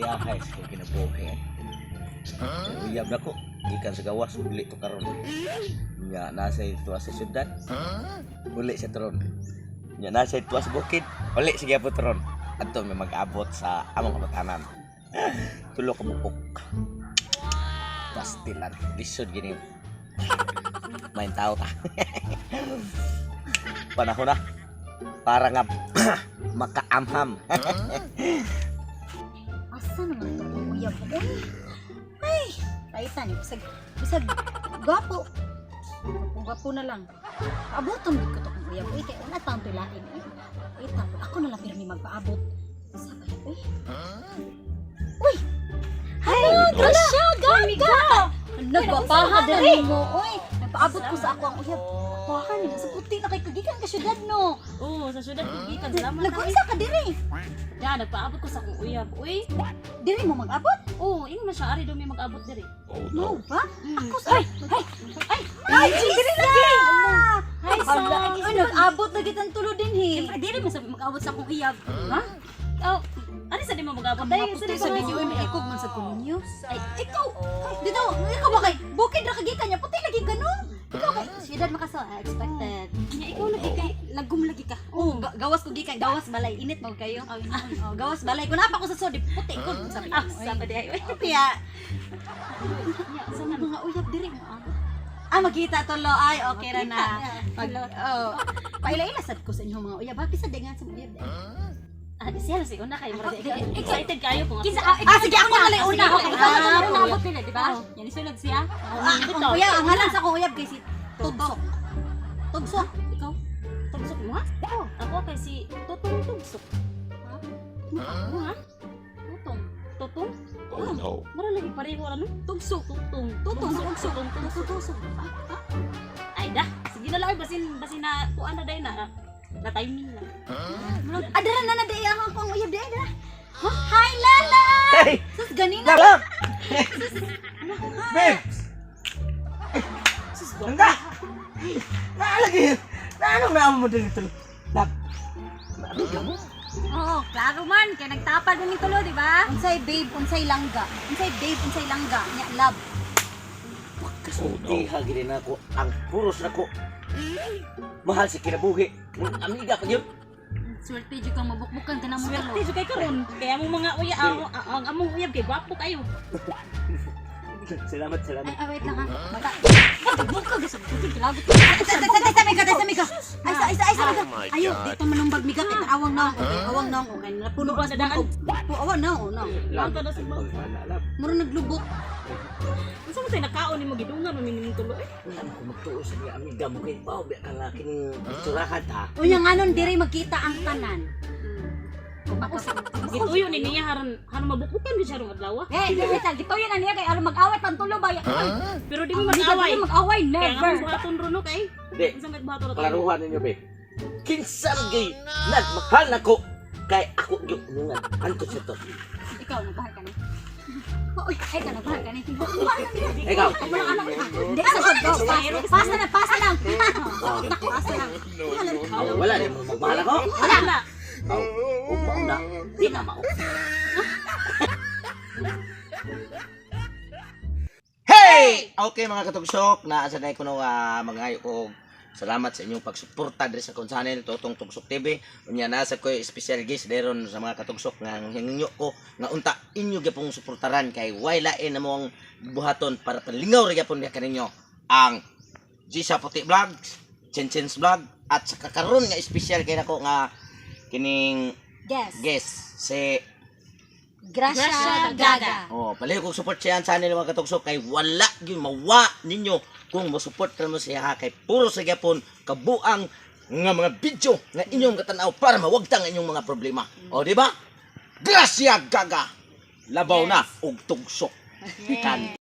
Yahay sa kinabuhi. Uyab na ko. Ikan sa gawas, uli to karon. Nya nasa ito sa syudad. Uli sa tron. Nya nasa ito sa bukid. Uli sige po tron. Adto may mag-abot sa among kabatanan. Tulo ka bukok. Pastilan. Lisod gini. Main tao ta. Panahon na. Para nga makaamham. Asa naman ito ang uyab ko? Ay, kaitan. Bisag, gwapo. Gwapo na lang. Abuton ko ito kung uyab. Uy, kaya wala taong tulahin. Ay, ako na lang pirmi magpaabot. Sa kaya, uy! Ay, Grasya! Ganga! Nagwapaha na rin mo. Uy, nagpaabot ko sa ako ang uyab. Wahan, sa puti na kay kagikan ka syudad, no? Oo, sa syudad kagikan. Salamat. Nag-uisa ka diri. Ya, nagpaabot ko sa akong uyab. Uy, Diri mo mag-abot? oo, ing na siya ari daw may mag-abot diri. No ba? Ako sa... Ay, diri lagi! Hi, son. Ay, nag-abot na kitang tulo din, he. Siyempre, diri mo sabi mag-abot sa akong uyab. Ha? Oh, ano sa di mo mag-abot? Ay, Ay, sa sa video, may ikog man sa kuninyo. Ay, Ikaw! Dito, ikaw ba kay? Bukid na kagikan niya, puti lagi ka, no? Ikaw kay... Siyudad makasaw, expected. Nya, ikaw lagi kay lagom lagi ka. Oo, gawas ko gikan, gawas balay. Init mo kayo. Oh, gawas balay. Kung napa ko sa sodi, puti ko. Sabi Ah, sabi di ay. Tiya. Nya, sa man Mga uyab diri mo. Makita to lo. Ay, okay ra na. Paila-ila sad ko sa inyong mga uyab. Bakit sa dengan sa uyab? Ah, siya si una kay murag excited kayo kung Sige, ako na lang una. Okay, ikaw na lang naabot nila, di ba? Yan isulod siya. Ang uyab, ang halang sa kong uyab kay si Tugsok. Tugsok. Ikaw? Tugsok mo ha? Oo. Ako kay si Tutong Tugsok. Ano ha? Tutong. Tutong? Oh no. Mara lagi pareho ano? Tugsok. Tutong. Tutong. Tugsok. Tugsok. Ay da. Sige na lang basin na kuan na day na. Na timing lang. Adara na day ako ang uyab day adara. Hi Lala. Hey! Sus ganina. Lala! Babe! Sus Langga! Naalagi! Naanong naamo mo din ito? Lak! Nabiga mo? Oo, klaro man kay nagtapal din tulo, di ba? Unsay babe, unsay langga. Unsay babe, unsay langga. Nya love. Kasulti hagi din ako. Ang puros na ko. Mahal si kinabuhi. Amiga pa yun. Swerte jud kang mabukbukan ka na mo. swerte jud kay karon. Kaya among mga uyab ang among uyab kay gwapo kayo. Salamat. Ay, wait lang ha. Bata. Buka gusto ko lagot. Sabi ka. Ay, sabi ka. Ayo, dito manumbag migat kay awang na ako. Awang na ako kay napuno Lupa sa daan. Awang na ako, no. Lang ka na sa bag. Muro naglubot. Unsa man tay nakaon nimo gidungan mo minimum tulo eh. Ano ko magtuos sa mga amiga mo kay Pao. Biya ka laking surahan ta. Unya nganon diri magkita ang tanan. Gituyo ni niya haron mabukbukan di siya rong adlaw. Wait, gituyo na niya kay aron mag-away pantulo ba? Pero di mo Hindi ka mag-away. mag-away, Kaya never. nga buhaton ron no kay. Di. Unsa may buhaton ron? Klaruhan ninyo, be. Kinsang gay. Nagmahal na ko. Kay ako yung nungan. Anto siya to. Ikaw, nagbahal ka na. Uy, ay ka, nagbahal ka na. Ikaw. Hindi, sa go. Pasa lang. Pasa lang. Wala din mo magmahal ako. Wala. Upaw na. Di na mao. Hey! Okay mga katugsok, naasa na ko mga ko. Salamat sa inyong pagsuporta diri sa akong channel Totong Tugsok TV. Unya nasa ko special guest deron sa mga katugsok nga hinginyo ko nga unta inyo gyapong suportaran kay way lain namong buhaton para palingaw ra gyapon niya kaninyo ang Gisa Puti Vlogs, Chenchens Vlog at sa karon nga special kay nako nga kining guest si Grasya Gaga. oh, palayo kong support siya ang channel mga katugsok kay wala gyud mawa ninyo kung mo-support mo siya ha, kay puro sa gyapon kabuang nga mga video nga inyong katanaw para mawagtang inyong mga problema. O di ba? Grasya Gaga. Labaw na og tugsok. Kan